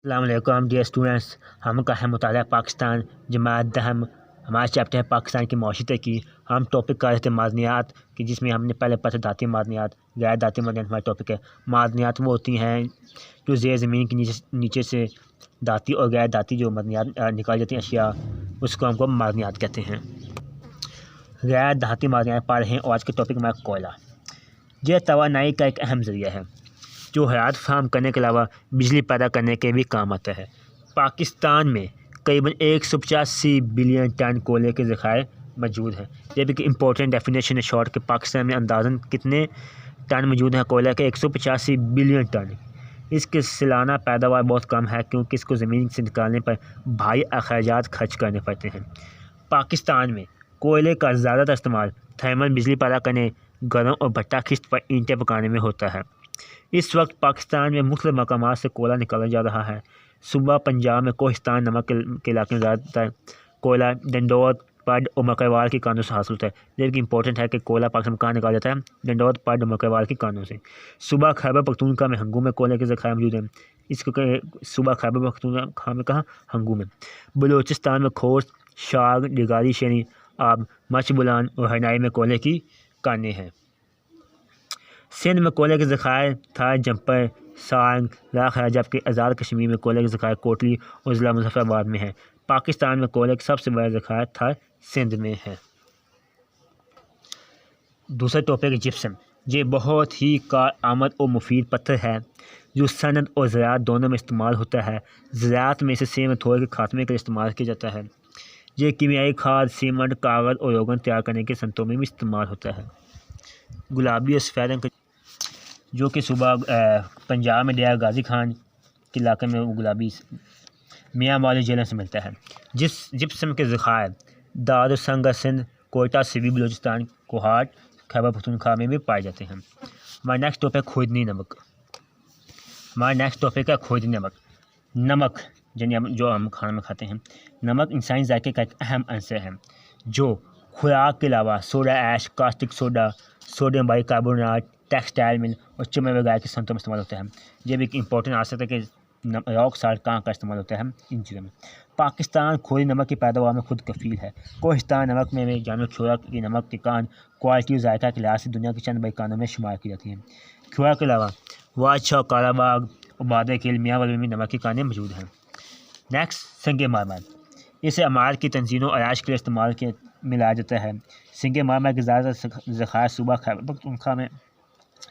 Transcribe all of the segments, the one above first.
السلام علیکم dear students, ہم کا ہے مطالعہ پاکستان جماعت دہم۔ ہمارا چیپٹر ہے پاکستان کی معاشی ترقی۔ ہم ٹاپک کر رہے تھے معدنیات کی، جس میں ہم نے پہلے پڑھا دھاتی معدنیات، غیر دھاتی معدنیات ہمارا ٹاپک ہے۔ معدنیات وہ ہوتی ہیں جو زیر زمین کے نیچے سے دھاتی اور غیر دھاتی جو معدنیات نکالی جاتی ہیں اشیاء، اس کو ہم کو معدنیات کہتے ہیں۔ غیر دھاتی معدنیات پڑھ رہے ہیں اور آج کے ٹاپک ہمارا کوئلہ۔ یہ توانائی کا ایک اہم ذریعہ ہے جو حیات فراہم کرنے کے علاوہ بجلی پیدا کرنے کے بھی کام آتا ہے۔ پاکستان میں قریباً 185 بلین ٹن کوئلے کے ذخائر موجود ہیں۔ یہ بھی کہ امپورٹنٹ ڈیفینیشن ہے شارٹ کہ پاکستان میں اندازاً کتنے ٹن موجود ہیں کوئلہ کے؟ 185 بلین ٹن۔ اس کی سالانہ پیداوار بہت کم ہے کیونکہ اس کو زمین سے نکالنے پر بھاری اخراجات خرچ کرنے پڑتے ہیں۔ پاکستان میں کوئلے کا زیادہ تر استعمال تھرمل بجلی پیدا کرنے، گھروں اور بھٹا خشت پر اینٹیں پکانے میں ہوتا ہے۔ اس وقت پاکستان میں مختلف مقامات سے کوئلہ نکالا جا رہا ہے۔ صوبہ پنجاب میں کوہستان نمک کے علاقے میں زیادہ تر کوئلہ ڈنڈور، پڈ اور مکروال کی کانوں سے حاصل ہوتا ہے۔ یہ بھی امپورٹنٹ ہے کہ کوئلہ پاکستان میں کہاں نکالا جاتا ہے؟ ڈنڈور، پڈ اور مکروال کی کانوں سے۔ صوبہ خیبر پختونخوا میں ہنگو میں کوئلے کے ذخائر موجود ہیں۔ اس کو صوبہ خیبر پختونخوا میں کہاں؟ ہنگو میں۔ بلوچستان میں خوست، شاگ، ڈگاری، شینی آب، مچھ بلان اور ہرنائی میں کوئلے کی کانیں ہیں۔ سندھ میں کوئلے کے ذخائر تھار جمپر، سارنگ، لاکھ ہے، جبکہ آزاد کشمیر میں کوئلے کے ذخائر کوٹلی اور ضلع مظفر آباد میں ہیں۔ پاکستان میں کوئلے کے سب سے بڑے ذخائر تھار سندھ میں ہیں۔ دوسرا ٹاپک ہے جپسم۔ یہ بہت ہی کارآمد اور مفید پتھر ہے جو صنعت اور زراعت دونوں میں استعمال ہوتا ہے۔ زراعت میں اسے سیمنٹ کے خاتمے کے لیے استعمال کیا جاتا ہے۔ یہ کیمیائی کھاد، سیمنٹ، کاغذ اور روغن تیار کرنے کی صنعتوں میں بھی استعمال ہوتا ہے۔ گلابی اور سفید رنگ جو کہ صوبہ پنجاب میں ڈیرہ غازی خان کے علاقے میں وہ گلابی میاں والی جیلوں سے ملتا ہے۔ جپسم کے ذخائر دار السنگر سندھ، کوئٹہ، سبی بلوچستان، کوہاٹ، خیبر پختونخوا میں بھی پائے جاتے ہیں۔ ہمارا نیکسٹ ٹاپک ہے خوردنی نمک۔ نمک جو ہم کھانے میں کھاتے ہیں۔ نمک انسانی ذائقے کا ایک اہم عنصر ہے جو خوراک کے علاوہ soda ash, caustic soda, sodium bicarbonate, textile mill اور چمڑے وغیرہ کی صنعتوں میں استعمال ہوتا ہے۔ یہ بھی ایک امپورٹنٹ آسکتا ہے کہ راک سالٹ کہاں کا استعمال ہوتا ہے ان چیزوں میں۔ پاکستان کھوری نمک کی پیداوار میں خود کفیل ہے۔ کوہستان نمک میں جانور خوراک کی نمک کی کان کوالٹی اور ذائقہ کے لحاظ سے دنیا کی چند بڑی کانوں میں شمار کی جاتی ہیں۔ خوراک کے علاوہ وادشاہ، کالا باغ اور بادر کھیل، میاں والی میں بھی نمک کی کانیں موجود ہیں۔ نیکسٹ سنگ مرمر۔ اسے عمارت کی تنظیم و آرائش کے لیے استعمال میں لایا جاتا ہے۔ سنگ مرمر کے زیادہ تر ذخائر صوبہ خیبر پختونخوا میں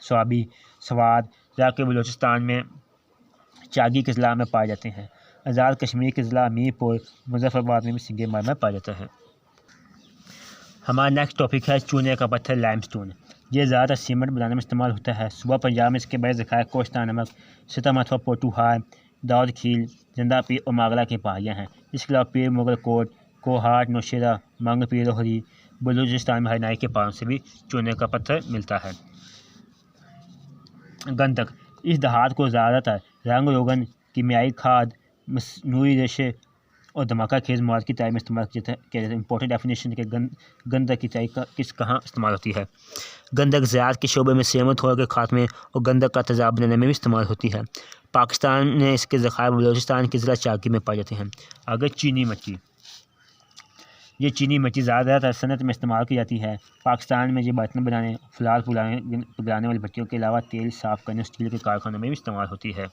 سوابی، سوات، علاقے بلوچستان میں چاگی کے ضلع میں پائے جاتے ہیں۔ آزاد کشمیر کے ضلع میر پور، مظفر آباد میں بھی سنگ مرمر پایا جاتا ہے۔ ہمارا نیکسٹ ٹاپک ہے چونے کا پتھر لائم سٹون۔ یہ زیادہ تر سیمنٹ بنانے میں استعمال ہوتا ہے۔ صوبہ پنجاب میں اس کے بڑے ذخائر کوہستان نمک، ستر مرتبہ پوٹوہار، داؤد کھیل، زندہ پیر اور ماگلا کی پہاڑیاں ہیں۔ اس کے علاوہ پیر مغل کوٹ، کوہاٹ، نوشیرہ، منگ پیر لوہری، بلوچستان میں ہرنائی کے پہاڑوں سے بھی چونے کا پتھر ملتا ہے۔ گندک۔ اس دھات کو زیادہ تر رنگ روغن، کیمیائی کھاد، مصنوعی ریشے اور دھماکہ خیز مواد کی تیاری میں استعمال کیا جاتا ہے۔ امپورٹنٹ ڈیفینیشن کہ گندک کی تیاری کہاں استعمال ہوتی ہے؟ گندک زراعت کے شعبے میں سیمنٹ کے خاتمے اور گندک کا تیزاب بنانے میں بھی استعمال ہوتی ہے۔ پاکستان میں اس کے ذخائر بلوچستان کے ضلع چاکی میں پائے جاتے ہیں۔ اگر چینی مٹی۔ یہ چینی مٹی زیادہ تر صنعت میں استعمال کی جاتی ہے۔ پاکستان میں یہ برتن بنانے، فلال پگھلانے والی بھٹیوں کے علاوہ تیل صاف کرنے اور اسٹیل کے کارخانوں میں بھی استعمال ہوتی ہے۔